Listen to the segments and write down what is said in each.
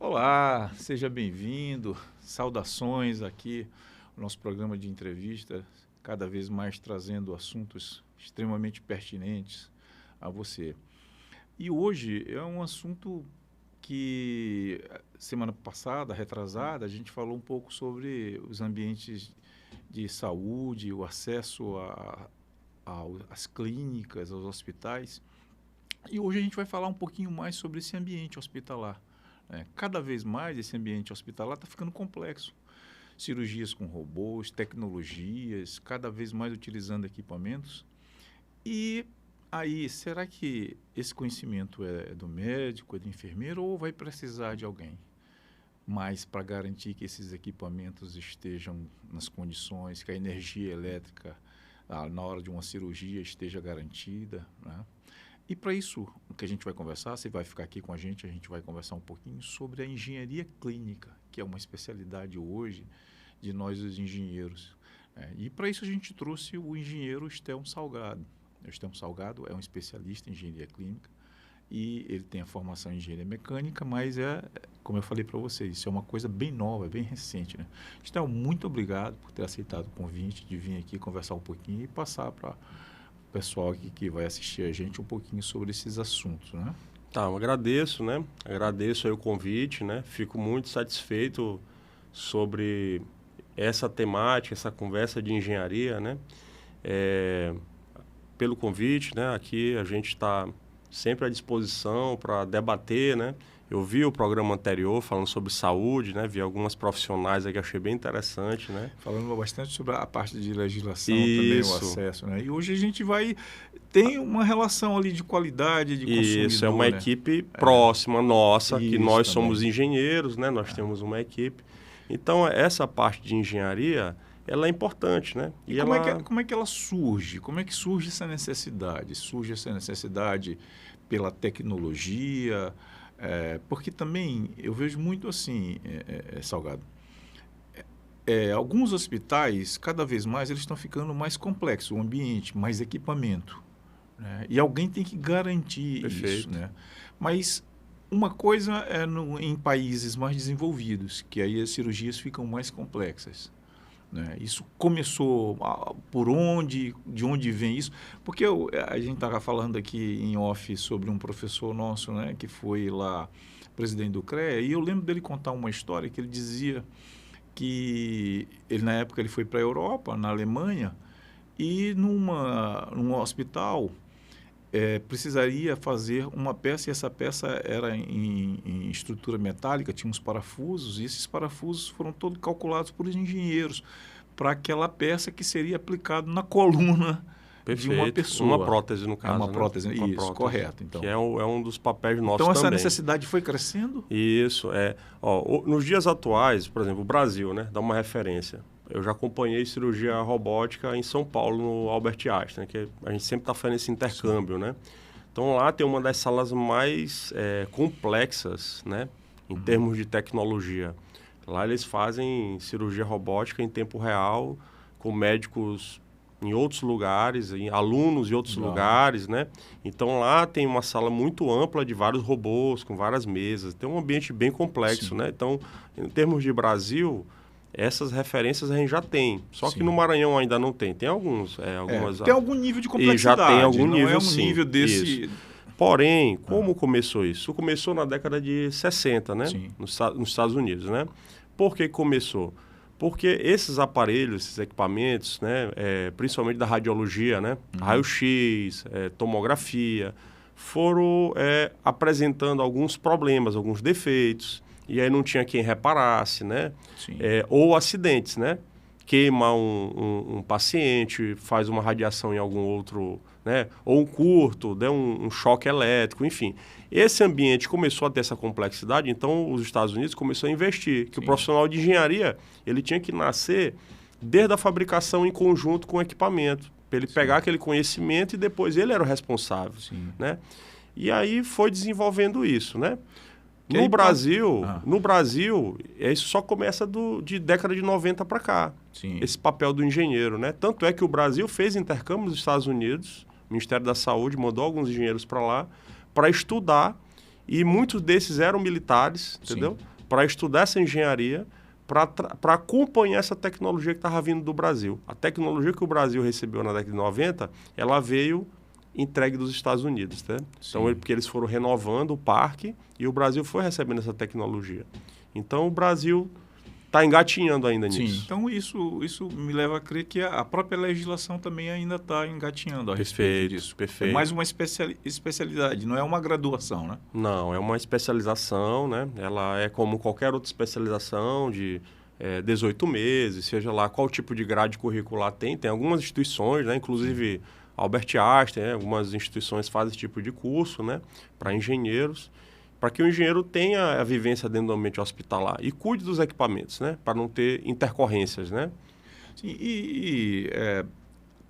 Olá, seja bem-vindo. Saudações aqui ao nosso programa de entrevista, cada vez mais trazendo assuntos extremamente pertinentes a você. E hoje é um assunto que semana passada, retrasada, a gente falou um pouco sobre os ambientes de saúde, o acesso às clínicas, aos hospitais. E hoje a gente vai falar um pouquinho mais sobre esse ambiente hospitalar. Cada vez mais esse ambiente hospitalar está ficando complexo. Cirurgias com robôs, tecnologias, cada vez mais utilizando equipamentos. E aí, será que esse conhecimento é do médico, é do enfermeiro ou vai precisar de alguém? Mas para garantir que esses equipamentos estejam nas condições, que a energia elétrica na hora de uma cirurgia esteja garantida, né? E para isso, o que a gente vai conversar, você vai ficar aqui com a gente vai conversar um pouquinho sobre a engenharia clínica, que é uma especialidade hoje de nós, os engenheiros. E para isso a gente trouxe o engenheiro Estelmo Salgado. O Estelmo Salgado é um especialista em engenharia clínica e ele tem a formação em engenharia mecânica, mas como eu falei para vocês, isso é uma coisa bem nova, bem recente, né? Estelmo, muito obrigado por ter aceitado o convite de vir aqui conversar um pouquinho e passar para pessoal aqui que vai assistir a gente um pouquinho sobre esses assuntos, né? Tá, eu agradeço, né? Agradeço aí o convite, né? Fico muito satisfeito sobre essa temática, essa conversa de engenharia, né? Pelo convite, né? Aqui a gente está sempre à disposição para debater, né? Eu vi o programa anterior falando sobre saúde, né? Vi algumas profissionais aí que achei bem interessante, né? Falando bastante sobre a parte de legislação também, o acesso, né? E hoje a gente tem uma relação ali de qualidade, de consumidor, Isso, é uma né? equipe próxima nossa, Isso que nós também. somos engenheiros, né? Nós temos uma equipe. Então, essa parte de engenharia, ela é importante, né? E como é que ela surge? Como é que surge essa necessidade? Surge essa necessidade pela tecnologia? Porque também eu vejo muito assim, Salgado, alguns hospitais, cada vez mais, eles estão ficando mais complexos, o ambiente, mais equipamento, né? E alguém tem que garantir isso, né? Mas uma coisa é em países mais desenvolvidos, que aí as cirurgias ficam mais complexas, né? Isso começou de onde vem isso? Porque a gente estava falando aqui em off sobre um professor nosso, né, que foi lá presidente do CREA, e eu lembro dele contar uma história que ele dizia que na época ele foi para a Europa, na Alemanha, e num hospital precisaria fazer uma peça, e essa peça era em estrutura metálica, tinha uns parafusos, e esses parafusos foram todos calculados por engenheiros para aquela peça que seria aplicada na coluna de uma pessoa. Uma prótese, no caso. Uma prótese, né? isso, prótese, correto. Então, que é um dos papéis nossos também. Então, essa também. necessidade foi crescendo? Isso, nos dias atuais, por exemplo, o Brasil, né, dá uma referência. Eu já acompanhei cirurgia robótica em São Paulo, no Albert Einstein, que a gente sempre está fazendo esse intercâmbio, né? Então, lá tem uma das salas mais complexas, né, em termos de tecnologia. Lá eles fazem cirurgia robótica em tempo real, com médicos em outros lugares, em alunos em outros lugares, né? Então, lá tem uma sala muito ampla de vários robôs, com várias mesas. Tem um ambiente bem complexo, né? Então, em termos de Brasil, essas referências a gente já tem. Só que no Maranhão ainda não tem. Tem algumas... tem algum nível de complexidade. E já tem algum nível, não é um sim. nível desse... Isso. Porém, como começou isso? Isso começou na década de 60, né? Nos Estados Unidos, né? Por que começou? Porque esses aparelhos, esses equipamentos, né, principalmente da radiologia, né, raio-x, tomografia, foram apresentando alguns problemas, alguns defeitos, e aí não tinha quem reparasse, né? Ou acidentes, né? Queima um paciente, faz uma radiação em algum outro, né? Ou um curto, dá um choque elétrico, enfim. Esse ambiente começou a ter essa complexidade, então os Estados Unidos começou a investir, que o profissional de engenharia, ele tinha que nascer desde a fabricação em conjunto com o equipamento, para ele pegar aquele conhecimento e depois ele era o responsável, né? E aí foi desenvolvendo isso, né? No Brasil, isso só começa de década de 90 para cá, esse papel do engenheiro, né? Tanto é que o Brasil fez intercâmbio nos Estados Unidos, o Ministério da Saúde mandou alguns engenheiros para lá, para estudar E muitos desses eram militares, entendeu? Para estudar essa engenharia, para acompanhar essa tecnologia que estava vindo do Brasil. A tecnologia que o Brasil recebeu na década de 90, ela veio entregue dos Estados Unidos, tá? Então, porque eles foram renovando o parque e o Brasil foi recebendo essa tecnologia. Então, o Brasil está engatinhando ainda nisso. Sim, então isso me leva a crer que a própria legislação também ainda está engatinhando a respeito disso. Perfeito. É mais uma especialidade, não é uma graduação, né? Não, é uma especialização, né? Ela é como qualquer outra especialização de 18 meses, seja lá qual tipo de grade curricular tem. Tem algumas instituições, né? Inclusive Albert Einstein, né? Algumas instituições fazem esse tipo de curso, né? Para engenheiros, para que o engenheiro tenha a vivência dentro do ambiente hospitalar e cuide dos equipamentos, né? Para não ter intercorrências, né? Sim,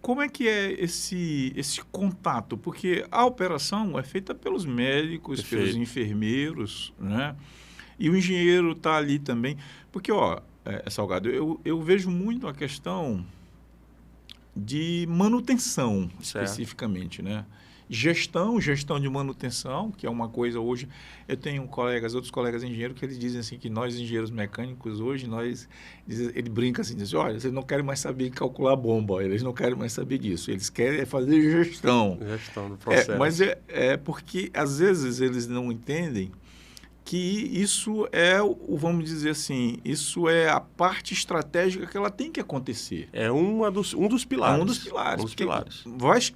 como é que é esse contato? Porque a operação é feita pelos médicos, pelos enfermeiros, né? E o engenheiro está ali também. Porque, Salgado, eu vejo muito a questão de manutenção, especificamente, né? Gestão de manutenção, que é uma coisa hoje... Eu tenho outros colegas engenheiros, que eles dizem assim, que nós engenheiros mecânicos hoje, ele brinca assim, diz, olha, vocês não querem mais saber calcular bomba, eles não querem mais saber disso, eles querem fazer gestão. Gestão do processo. Mas é porque, às vezes, eles não entendem que isso vamos dizer assim, isso é a parte estratégica que ela tem que acontecer. É um dos pilares. É um dos pilares.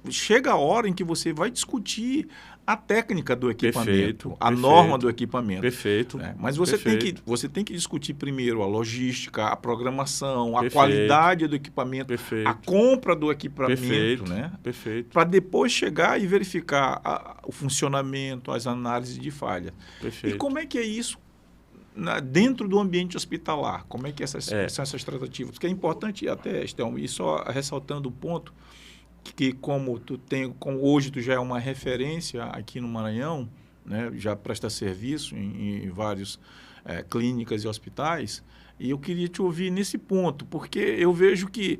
Chega a hora em que você vai discutir a técnica do equipamento, a norma do equipamento. Perfeito. Mas você tem que discutir primeiro a logística, a programação, a qualidade do equipamento, a compra do equipamento, né? Perfeito. Para depois chegar e verificar o funcionamento, as análises de falha. Perfeito. E como é que é isso dentro do ambiente hospitalar? Como é que são essas tratativas? Porque é importante até, Estelmo, e só ressaltando o ponto, que como hoje tu já é uma referência aqui no Maranhão, né, já presta serviço em várias clínicas e hospitais, e eu queria te ouvir nesse ponto, porque eu vejo que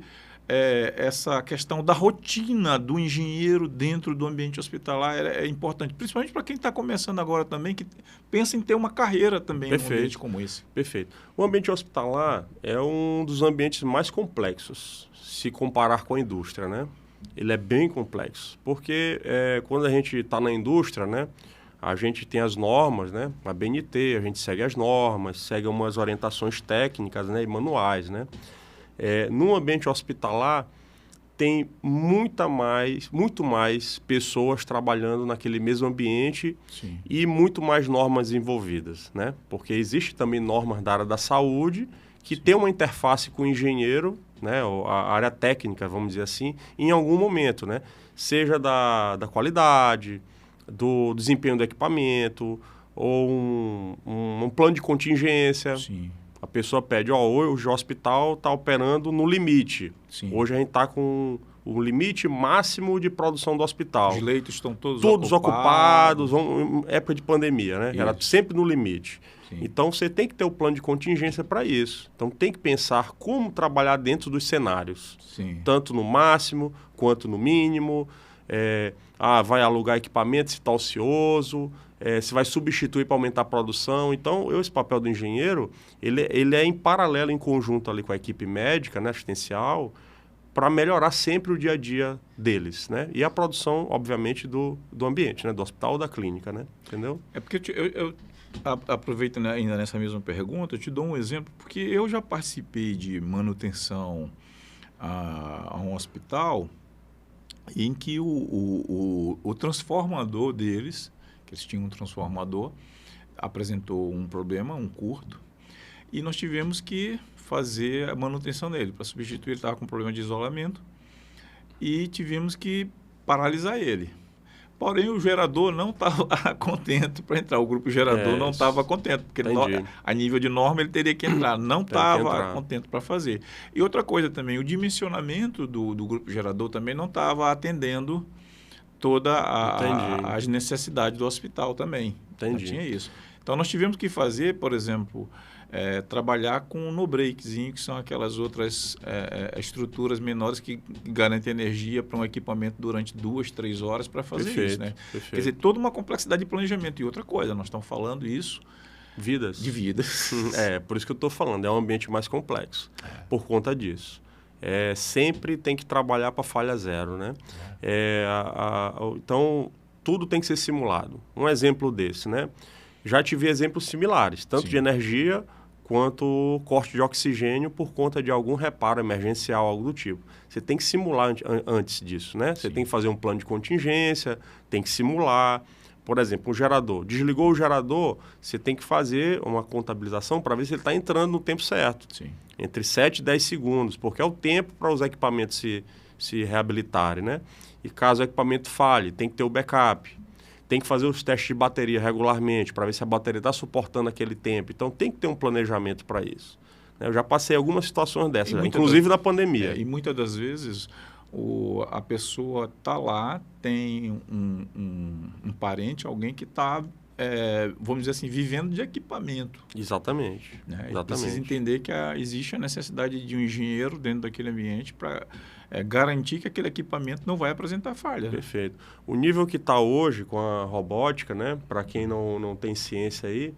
essa questão da rotina do engenheiro dentro do ambiente hospitalar é importante, principalmente para quem está começando agora também, que pensa em ter uma carreira também num ambiente como esse. Perfeito. O ambiente hospitalar é um dos ambientes mais complexos, se comparar com a indústria, né? Ele é bem complexo, porque quando a gente está na indústria, né, a gente tem as normas, né, a BNT, a gente segue as normas, segue umas orientações técnicas, né, e manuais, né. No ambiente hospitalar, tem muito mais pessoas trabalhando naquele mesmo ambiente. Sim. E muito mais normas envolvidas, né, porque existe também normas da área da saúde que tem uma interface com o engenheiro, né, a área técnica, vamos dizer assim, em algum momento, né, seja da qualidade, do desempenho do equipamento, ou um plano de contingência. Sim. A pessoa pede, hoje o hospital está operando no limite. Sim. Hoje a gente está com o limite máximo de produção do hospital. Os leitos estão todos ocupados, época de pandemia, né? Isso. Era sempre no limite. Sim. Então, você tem que ter o plano de contingência para isso. Então, tem que pensar como trabalhar dentro dos cenários. Sim. Tanto no máximo, quanto no mínimo. Vai alugar equipamento se está ocioso, se vai substituir para aumentar a produção. Então, esse papel do engenheiro, ele é em paralelo, em conjunto ali com a equipe médica, né, assistencial, para melhorar sempre o dia a dia deles, né? E a produção, obviamente, do ambiente, né? Do hospital ou da clínica, né? Entendeu? É porque eu aproveitando ainda nessa mesma pergunta, eu te dou um exemplo, porque eu já participei de manutenção a um hospital em que o transformador deles, que eles tinham um transformador, apresentou um problema, um curto, e nós tivemos que fazer a manutenção dele. Para substituir, ele estava com problema de isolamento e tivemos que paralisar ele. Porém, o gerador não estava contente para entrar. O grupo gerador não estava contente, porque a nível de norma ele teria que entrar. Não estava contente para fazer. E outra coisa também, o dimensionamento do grupo gerador também não estava atendendo todas as necessidades do hospital também. Entendi. Então, tinha isso. Então, nós tivemos que fazer, por exemplo, trabalhar com um no-breakzinho, que são aquelas outras estruturas menores que garantem energia para um equipamento durante 2, 3 horas para fazer isso. Né? Perfeito. Quer dizer, toda uma complexidade de planejamento. E outra coisa, nós estamos falando isso... De vidas. Por isso que eu estou falando, é um ambiente mais complexo, por conta disso. Sempre tem que trabalhar para falha zero, né? Então, tudo tem que ser simulado. Um exemplo desse, né? Já tive exemplos similares, tanto de energia quanto corte de oxigênio por conta de algum reparo emergencial, algo do tipo. Você tem que simular antes disso, né? Você tem que fazer um plano de contingência, tem que simular. Por exemplo, um gerador. Desligou o gerador, você tem que fazer uma contabilização para ver se ele está entrando no tempo certo. Sim. Entre 7 e 10 segundos, porque é o tempo para os equipamentos se reabilitarem, né? E caso o equipamento falhe, tem que ter o backup. Tem que fazer os testes de bateria regularmente para ver se a bateria está suportando aquele tempo. Então, tem que ter um planejamento para isso. Eu já passei algumas situações dessas, inclusive na pandemia. E muitas das vezes... a pessoa está lá, tem um parente, alguém que está, vamos dizer assim, vivendo de equipamento. Exatamente. Né? E precisa entender que existe a necessidade de um engenheiro dentro daquele ambiente para garantir que aquele equipamento não vai apresentar falha. Perfeito. O nível que está hoje com a robótica, né, para quem não tem ciência aí,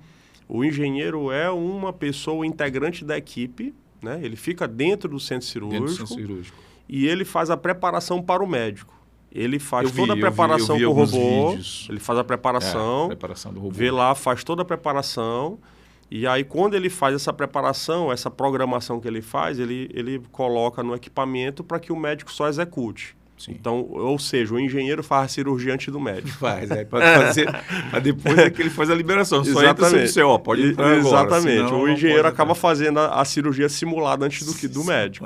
o engenheiro é uma pessoa integrante da equipe, né? Ele fica dentro do centro cirúrgico. E ele faz a preparação para o médico. Ele faz toda a preparação com o robô. Vídeos. Ele faz a preparação do robô. Vê lá, faz toda a preparação. E aí, quando ele faz essa preparação, essa programação que ele faz, ele coloca no equipamento para que o médico só execute. Sim. Então, ou seja, o engenheiro faz a cirurgia antes do médico. Para depois é que ele faz a liberação. Só entra no céu, pode entrar agora. Exatamente. Senão, o engenheiro acaba fazendo a cirurgia simulada antes do médico.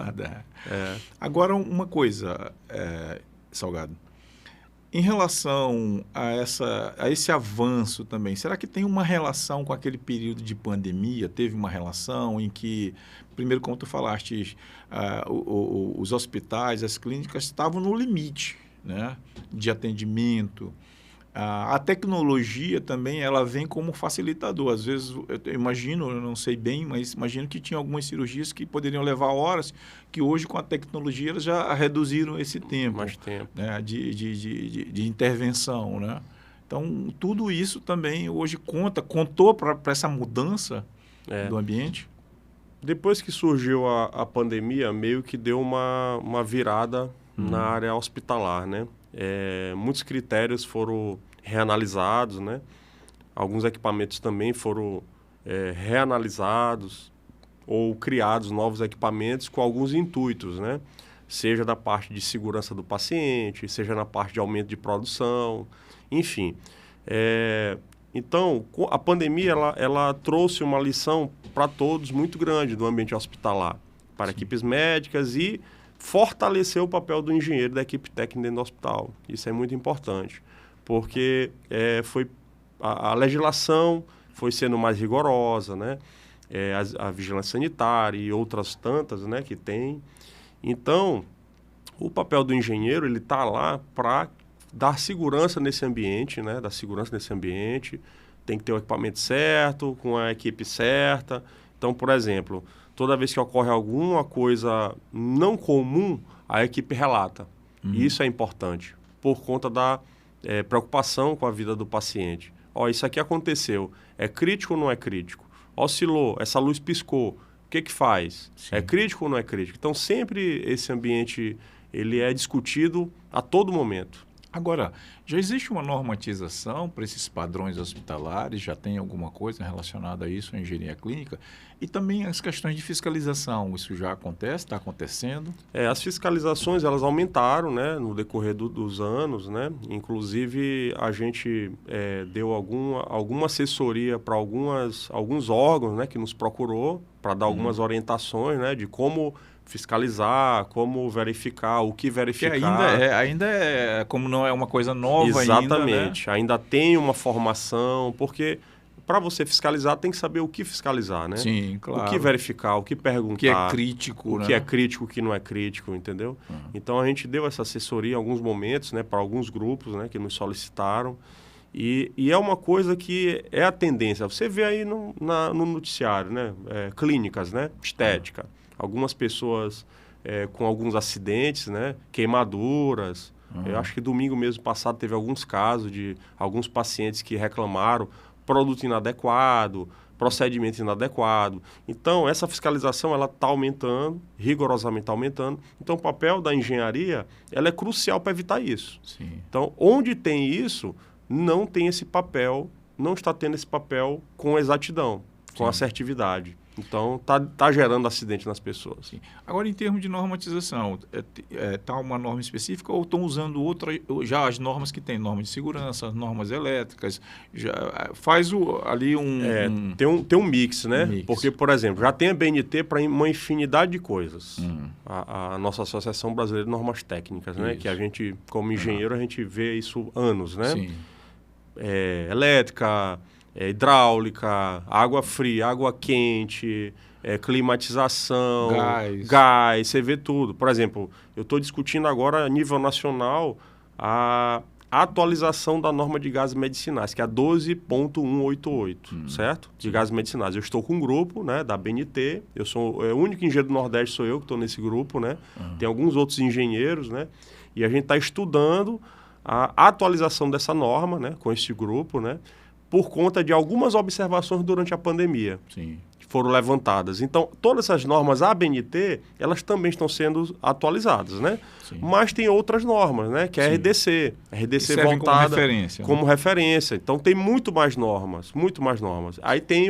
Agora, uma coisa, Salgado. Em relação a esse avanço também, será que tem uma relação com aquele período de pandemia? Teve uma relação em que, primeiro, como tu falaste, os hospitais, as clínicas estavam no limite, né, de atendimento. A tecnologia também, ela vem como facilitador. Às vezes, eu imagino, eu não sei bem, mas imagino que tinha algumas cirurgias que poderiam levar horas, que hoje, com a tecnologia, elas já reduziram esse tempo. Mais tempo. Né, de intervenção, né? Então, tudo isso também hoje contou para essa mudança do ambiente? Depois que surgiu a pandemia, meio que deu uma virada na área hospitalar, né? Muitos critérios foram reanalisados, né? Alguns equipamentos também foram reanalisados ou criados novos equipamentos com alguns intuitos, né? Seja da parte de segurança do paciente, seja na parte de aumento de produção, enfim. Então, a pandemia ela trouxe uma lição para todos muito grande do ambiente hospitalar, para equipes médicas e fortalecer o papel do engenheiro da equipe técnica dentro do hospital. Isso é muito importante, porque a legislação foi sendo mais rigorosa, né? A vigilância sanitária e outras tantas, né, que tem. Então, o papel do engenheiro ele está lá para dar segurança nesse ambiente, né? Dar segurança nesse ambiente. Tem que ter o equipamento certo, com a equipe certa. Então, por exemplo, toda vez que ocorre alguma coisa não comum, a equipe relata. E isso é importante, por conta da preocupação com a vida do paciente. Isso aqui aconteceu. É crítico ou não é crítico? Oscilou, essa luz piscou. O que faz? Sim. É crítico ou não é crítico? Então, sempre esse ambiente ele é discutido a todo momento. Agora, já existe uma normatização para esses padrões hospitalares? Já tem alguma coisa relacionada a isso, a engenharia clínica? E também as questões de fiscalização, isso já acontece, está acontecendo? As fiscalizações, elas aumentaram, né, no decorrer dos anos, né? Inclusive, a gente deu alguma assessoria para alguns órgãos, né, que nos procurou para dar algumas orientações, né, de como fiscalizar, como verificar, o que verificar. Que ainda como não é uma coisa nova. Exatamente. Ainda, né? Ainda tem uma formação, porque para você fiscalizar, tem que saber o que fiscalizar, né? Sim, claro. O que verificar, o que perguntar. O que é crítico, né? O que é crítico, o que não é crítico, entendeu? Então, a gente deu essa assessoria em alguns momentos, né, para alguns grupos, né, que nos solicitaram. E é uma coisa que é a tendência. Você vê aí no noticiário, né? Clínicas, né? Estética. Algumas pessoas com alguns acidentes, né? Queimaduras. Eu acho que domingo mesmo passado teve alguns casos de alguns pacientes que reclamaram produto inadequado, procedimento inadequado. Então, essa fiscalização ela está aumentando, rigorosamente aumentando. Então, o papel da engenharia ela é crucial para evitar isso. Sim. Então, onde tem isso, não tem esse papel, não está tendo esse papel com exatidão, com assertividade. Então, tá gerando acidente nas pessoas. Sim. Agora, em termos de normatização, tá uma norma específica ou estão usando já as normas que tem, normas de segurança, normas elétricas, já faz ali Tem um mix, né? Porque, por exemplo, já tem a BNT para uma infinidade de coisas. A nossa Associação Brasileira de Normas Técnicas, né? Que a gente, como engenheiro, a gente vê isso anos, né? Sim. Elétrica, hidráulica, água fria, água quente, climatização, gás, você vê tudo. Por exemplo, eu estou discutindo agora a nível nacional a atualização da norma de gases medicinais, que é a 12.188, certo? De gases medicinais. Eu estou com um grupo, né, da BNT, eu sou o único engenheiro do Nordeste, sou eu que estou nesse grupo, né? Tem alguns outros engenheiros, né? E a gente está estudando a atualização dessa norma, né, com esse grupo, né? Por conta de algumas observações durante a pandemia. Sim. Que foram levantadas. Então, todas essas normas ABNT, elas também estão sendo atualizadas, né? Sim. Mas tem outras normas, né? Que é a RDC. A RDC voltada como referência. Como referência. Então, tem muito mais normas, muito mais normas. Aí tem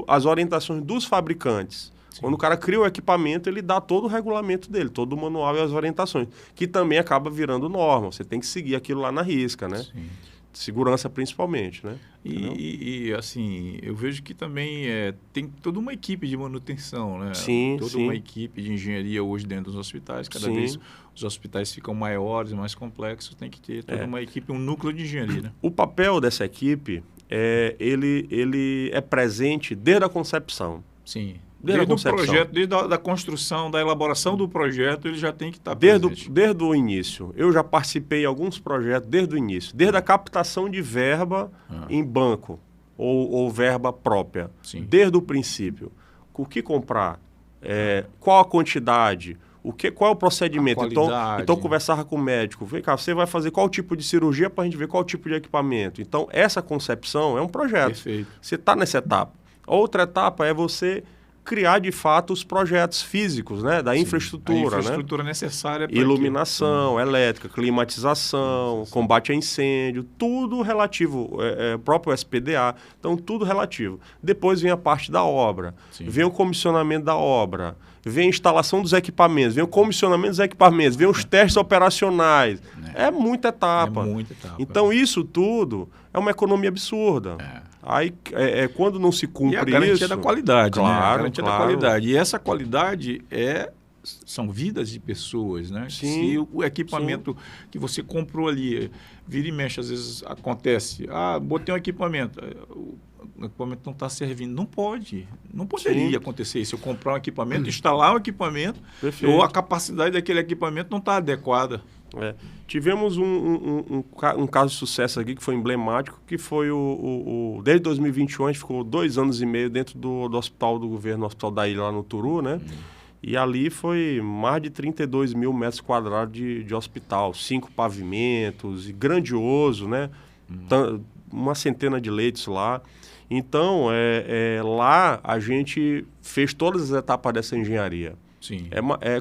as orientações dos fabricantes. Sim. Quando o cara cria o equipamento, ele dá todo o regulamento dele, todo o manual e as orientações, que também acaba virando norma. Você tem que seguir aquilo lá na risca, né? Sim. Segurança principalmente, né? E assim, eu vejo que também tem toda uma equipe de manutenção, né? Sim, toda uma equipe de engenharia hoje dentro dos hospitais. Cada vez os hospitais ficam maiores, mais complexos, tem que ter toda uma equipe, um núcleo de engenharia, né? O papel dessa equipe, ele é presente desde a concepção. Sim. Desde o projeto, desde a construção, da elaboração do projeto, ele já tem que estar presente. Desde o início. Eu já participei de alguns projetos desde o início. Desde a captação de verba em banco ou verba própria. Sim. Desde o princípio. O que comprar? Qual a quantidade? Qual é o procedimento? Então, conversava com o médico. Vem cá, você vai fazer qual tipo de cirurgia para a gente ver qual tipo de equipamento. Então, essa concepção é um projeto. Perfeito. Você está nessa etapa. Outra etapa é você criar, de fato, os projetos físicos, né? Da infraestrutura. A infraestrutura necessária para iluminação, elétrica, climatização, combate a incêndio, tudo relativo, próprio SPDA. Então, tudo relativo. Depois vem a parte da obra, vem o comissionamento da obra, vem a instalação dos equipamentos, vem o comissionamento dos equipamentos, vem os testes operacionais. É muita etapa. Então, isso tudo é uma economia absurda. Aí, quando não se cumpre isso... E a garantia da qualidade, claro, né? A garantia da qualidade. E essa qualidade são vidas de pessoas, né? Sim, se o equipamento que você comprou ali, vira e mexe, às vezes acontece, botei um equipamento, o equipamento não está servindo. Não pode. Não poderia acontecer isso. Eu comprar um equipamento, instalar um equipamento, ou a capacidade daquele equipamento não está adequada. Tivemos um caso de sucesso aqui que foi emblemático, que foi desde 2021, a gente ficou 2 anos e meio dentro do hospital do governo, no Hospital da Ilha, lá no Turu, né? E ali foi mais de 32 mil metros quadrados de hospital, 5 pavimentos, e grandioso, né? Uma centena de leitos lá. Então, lá a gente fez todas as etapas dessa engenharia. Sim.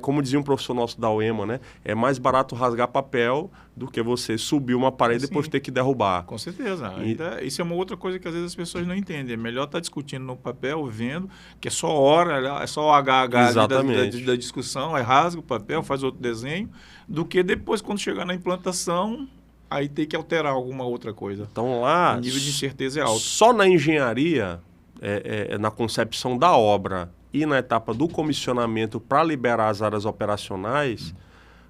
Como dizia um professor nosso da UEMA, né? É mais barato rasgar papel do que você subir uma parede e depois ter que derrubar. Com certeza. Isso é uma outra coisa que às vezes as pessoas não entendem. É melhor estar discutindo no papel, vendo, que é só hora, é só o HH da discussão, rasga o papel, faz outro desenho, do que depois, quando chegar na implantação, aí tem que alterar alguma outra coisa. Então lá... O nível de incerteza é alto. Só na engenharia, na concepção da obra e na etapa do comissionamento para liberar as áreas operacionais,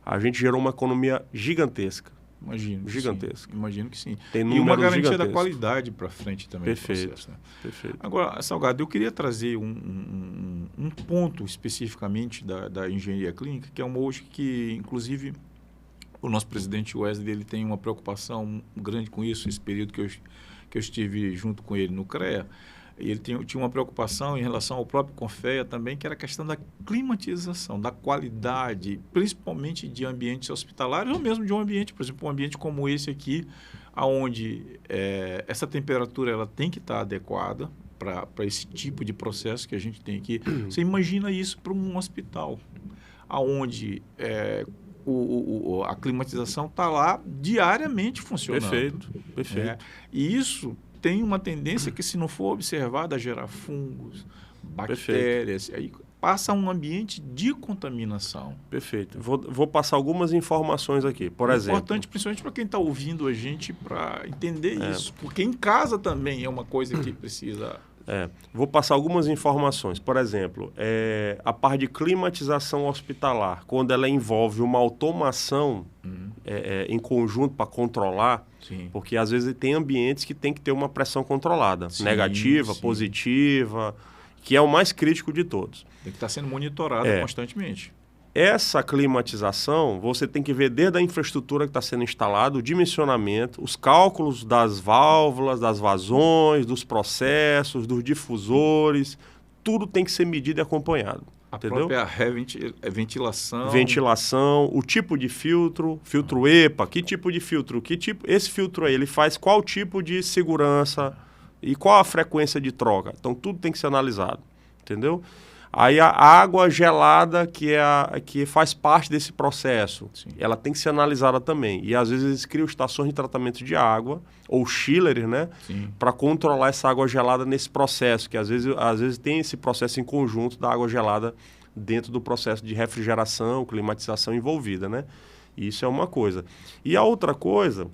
a gente gerou uma economia gigantesca. Imagino. Gigantesca. Imagino que sim. Tem e uma garantia da qualidade para frente também. Perfeito. Do processo, né? Perfeito. Agora, Salgado, eu queria trazer um ponto especificamente da engenharia clínica, que é uma hoje que, inclusive, o nosso presidente Wesley ele tem uma preocupação grande com isso, esse período que eu estive junto com ele no CREA. E ele tinha uma preocupação em relação ao próprio Confea também, que era a questão da climatização, da qualidade, principalmente de ambientes hospitalares ou mesmo de um ambiente, por exemplo, um ambiente como esse aqui, onde essa temperatura ela tem que estar adequada para esse tipo de processo que a gente tem aqui. Você imagina isso para um hospital, onde a climatização está lá diariamente funcionando. Perfeito. E isso tem uma tendência que, se não for observada, a gerar fungos, bactérias, aí passa um ambiente de contaminação. Perfeito. Vou passar algumas informações aqui. Por exemplo, importante, principalmente para quem está ouvindo a gente, para entender isso. Porque em casa também é uma coisa que precisa... Vou passar algumas informações. Por exemplo, a parte de climatização hospitalar, quando ela envolve uma automação em conjunto para controlar, sim, porque às vezes tem ambientes que tem que ter uma pressão controlada, sim, negativa, sim, positiva, que é o mais crítico de todos. Tem que estar sendo monitorado constantemente. Essa climatização, você tem que ver desde a infraestrutura que está sendo instalada, o dimensionamento, os cálculos das válvulas, das vazões, dos processos, dos difusores, tudo tem que ser medido e acompanhado. A própria ventilação. Ventilação, o tipo de filtro EPA, que tipo de filtro, esse filtro aí, ele faz qual tipo de segurança e qual a frequência de troca. Então, tudo tem que ser analisado, entendeu? Aí a água gelada, que faz parte desse processo, sim, ela tem que ser analisada também. E às vezes eles criam estações de tratamento de água, ou chillers, né? Para controlar essa água gelada nesse processo, que às vezes tem esse processo em conjunto da água gelada dentro do processo de refrigeração, climatização envolvida, né? Isso é uma coisa. E a outra coisa,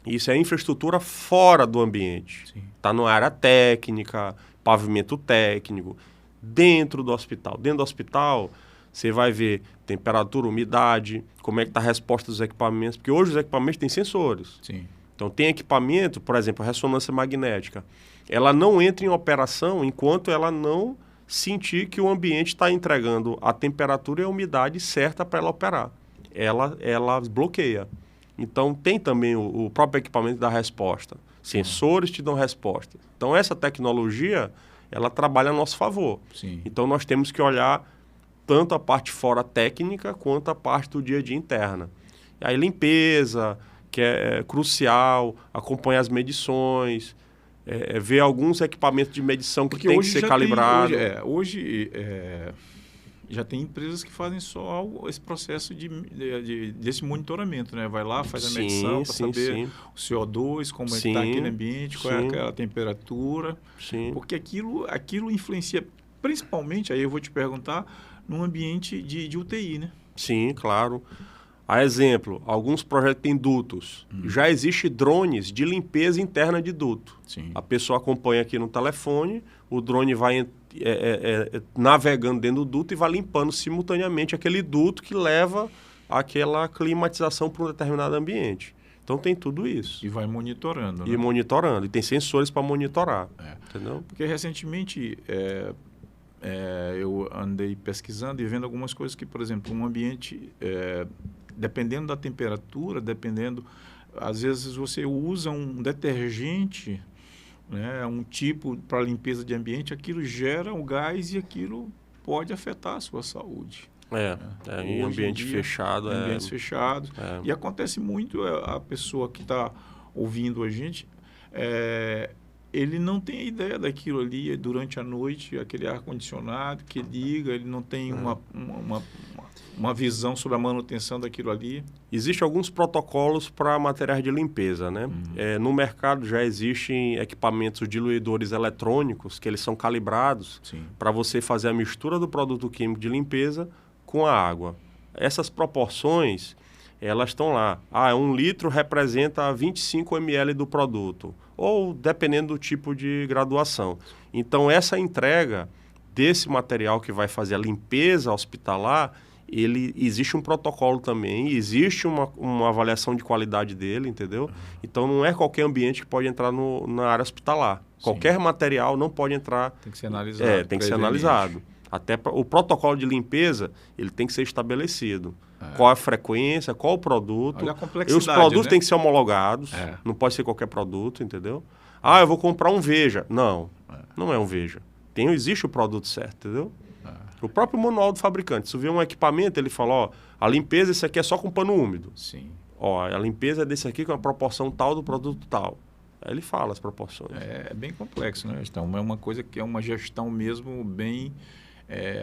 isso é infraestrutura fora do ambiente. Está na área técnica, pavimento técnico. Dentro do hospital. Dentro do hospital, você vai ver temperatura, umidade, como é que está a resposta dos equipamentos, porque hoje os equipamentos têm sensores. Sim. Então, tem equipamento, por exemplo, a ressonância magnética. Ela não entra em operação enquanto ela não sentir que o ambiente está entregando a temperatura e a umidade certa para ela operar. Ela bloqueia. Então, tem também o próprio equipamento da resposta. Sensores te dão resposta. Então, essa tecnologia, ela trabalha a nosso favor. Sim. Então, nós temos que olhar tanto a parte fora técnica quanto a parte do dia a dia interna. E aí, limpeza, que é crucial, acompanhar as medições, ver alguns equipamentos de medição que tem que ser calibrado. Hoje já tem empresas que fazem só esse processo desse monitoramento, né? Vai lá, faz a medição para saber o CO2, como é que está aquele ambiente, qual é a temperatura. Sim. Porque aquilo influencia, principalmente, aí eu vou te perguntar, num ambiente de UTI, né? Sim, claro. A exemplo, alguns projetos têm dutos. Já existe drones de limpeza interna de duto. Sim. A pessoa acompanha aqui no telefone, o drone vai navegando dentro do duto e vai limpando simultaneamente aquele duto que leva aquela climatização para um determinado ambiente. Então tem tudo isso. E vai monitorando. Né? E monitorando. E tem sensores para monitorar. Entendeu? Porque recentemente eu andei pesquisando e vendo algumas coisas que, por exemplo, um ambiente, dependendo da temperatura, às vezes você usa um detergente, né, um tipo para limpeza de ambiente, aquilo gera um gás e aquilo pode afetar a sua saúde. Em ambiente fechado. Em ambientes fechados. E acontece muito, a pessoa que está ouvindo a gente, ele não tem a ideia daquilo ali durante a noite, aquele ar-condicionado que liga, ele não tem uma visão sobre a manutenção daquilo ali. Existem alguns protocolos para materiais de limpeza, né? No mercado já existem equipamentos diluidores eletrônicos que eles são calibrados para você fazer a mistura do produto químico de limpeza com a água. Essas proporções, elas estão lá. 1 litro representa 25 ml do produto, ou dependendo do tipo de graduação. Então, essa entrega desse material que vai fazer a limpeza hospitalar, existe um protocolo também, existe uma avaliação de qualidade dele, entendeu? Então, não é qualquer ambiente que pode entrar na área hospitalar. Sim. Qualquer material não pode entrar... Tem que ser analisado. Tem que ser analisado. Até o protocolo de limpeza, ele tem que ser estabelecido. Qual a frequência, qual o produto. Olha a complexidade, e os produtos né? têm que ser homologados, não pode ser qualquer produto, entendeu? Eu vou comprar um Veja. Não, não é um Veja. Existe o produto certo, entendeu? O próprio manual do fabricante. Se você vê um equipamento, ele fala, a limpeza, esse aqui é só com pano úmido. Sim. A limpeza é desse aqui com a proporção tal do produto tal. Aí ele fala as proporções. É bem complexo, né? Então, é uma coisa que é uma gestão mesmo bem,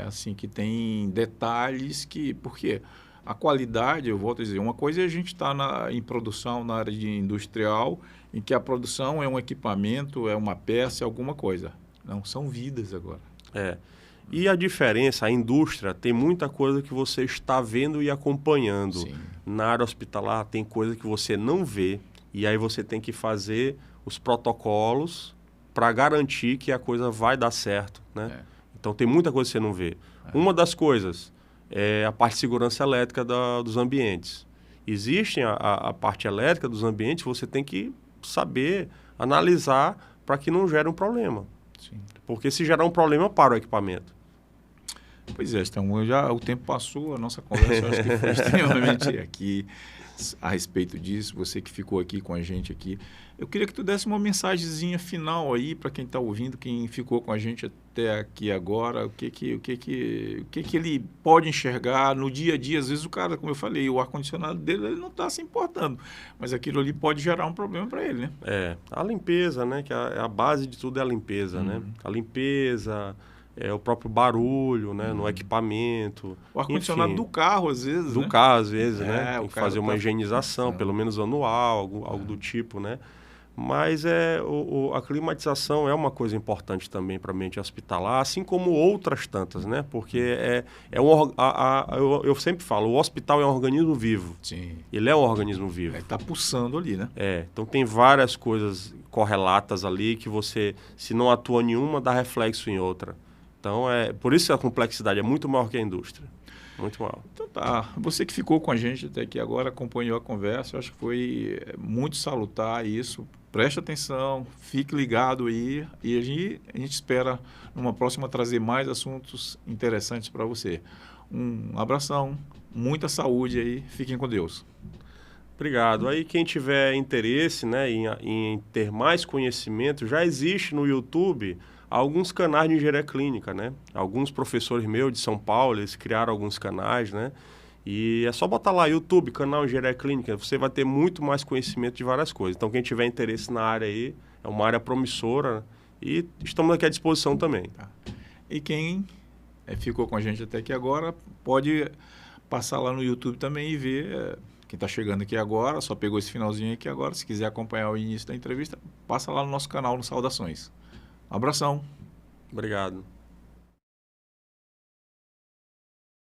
assim, que tem detalhes que... Porque a qualidade, eu volto a dizer, uma coisa é a gente estar em produção na área de industrial, em que a produção é um equipamento, é uma peça, é alguma coisa. Não, são vidas agora. E a diferença, a indústria, tem muita coisa que você está vendo e acompanhando. Sim. Na área hospitalar tem coisa que você não vê e aí você tem que fazer os protocolos para garantir que a coisa vai dar certo, né? Então tem muita coisa que você não vê. Uma das coisas é a parte de segurança elétrica dos ambientes. Existe a parte elétrica dos ambientes, você tem que saber analisar para que não gere um problema. Sim. Porque se gerar um problema, para o equipamento. Pois é, então o tempo passou, a nossa conversa eu acho que foi extremamente aqui a respeito disso, você que ficou aqui com a gente aqui. Eu queria que tu desse uma mensagenzinha final aí para quem está ouvindo, quem ficou com a gente até aqui agora, o que ele pode enxergar no dia a dia. Às vezes o cara, como eu falei, o ar-condicionado dele ele não está se importando, mas aquilo ali pode gerar um problema para ele, né? A limpeza, né? Que a base de tudo é a limpeza, né? A limpeza... o próprio barulho, né, no equipamento. O ar-condicionado do carro, às vezes, do carro, às vezes, né? Tem que fazer uma tá... higienização, pelo menos anual, algo do tipo, né? Mas a climatização é uma coisa importante também para a mente hospitalar, assim como outras tantas, né? Porque eu sempre falo, o hospital é um organismo vivo. Sim. Ele é um organismo vivo. Está pulsando ali, né? Então tem várias coisas correlatas ali que você, se não atua em uma, dá reflexo em outra. Então, por isso a complexidade é muito maior que a indústria. Muito maior. Então tá. Você que ficou com a gente até aqui agora, acompanhou a conversa, eu acho que foi muito salutar isso. Preste atenção, fique ligado aí e a gente espera, numa próxima, trazer mais assuntos interessantes para você. Um abração, muita saúde aí, fiquem com Deus. Obrigado. Aí quem tiver interesse, né, em ter mais conhecimento, já existe no YouTube... alguns canais de engenharia clínica, né? Alguns professores meus de São Paulo, eles criaram alguns canais, né? E é só botar lá, YouTube, canal Engenharia Clínica, você vai ter muito mais conhecimento de várias coisas. Então, quem tiver interesse na área aí, é uma área promissora, né? E estamos aqui à disposição também. Tá. E quem ficou com a gente até aqui agora, pode passar lá no YouTube também e ver... Quem está chegando aqui agora, só pegou esse finalzinho aqui agora, se quiser acompanhar o início da entrevista, passa lá no nosso canal, no Saudações. Um abração. Obrigado.